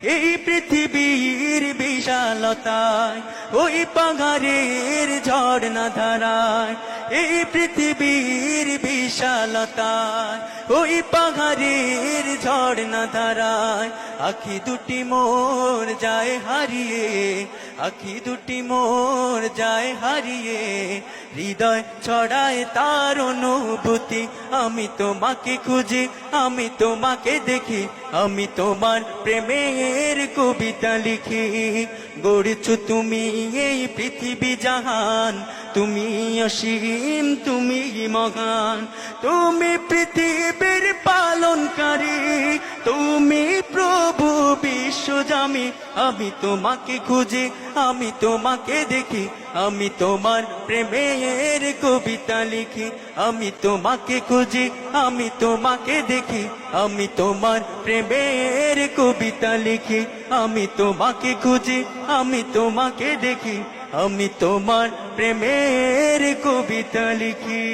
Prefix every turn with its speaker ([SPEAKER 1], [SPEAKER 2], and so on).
[SPEAKER 1] এই পৃথিবীর বিশালতায় ওই পাহাড়ের ঝর্ণা ধারায়, এই পৃথিবীর বিশালতায় ওই পাহাড়ের ঝর্ণা ধারায়, আখি দুটি মোর যায় হারিয়ে, আখি দুটি মোর যায় হারিয়ে, হৃদয় ছড়ায় তার অনুভূতি। আমি তোমাকে খুঁজি, আমি তোমাকে দেখি, আমি তোমার প্রেমের কবিতা লিখি। গড়েছো তুমি এই পৃথিবী জাহান, তুমি অসীম, তুমি মহান, তুমি পৃথিবীর পালনকারী, তুমি প্রভু বিশ্বজামি। আমি তোমাকে খুঁজি, আমি তোমাকে দেখি, আমি তোমার প্রেমের কবিতা লিখি। আমি তোমাকে খুঁজি, আমি তোমাকে দেখি, আমি তোমার প্রেমের কবিতা লিখি। আমি তোমাকে খুঁজি, আমি তোমাকে দেখি, আমি তোমার প্রেমের কবিতা লিখি।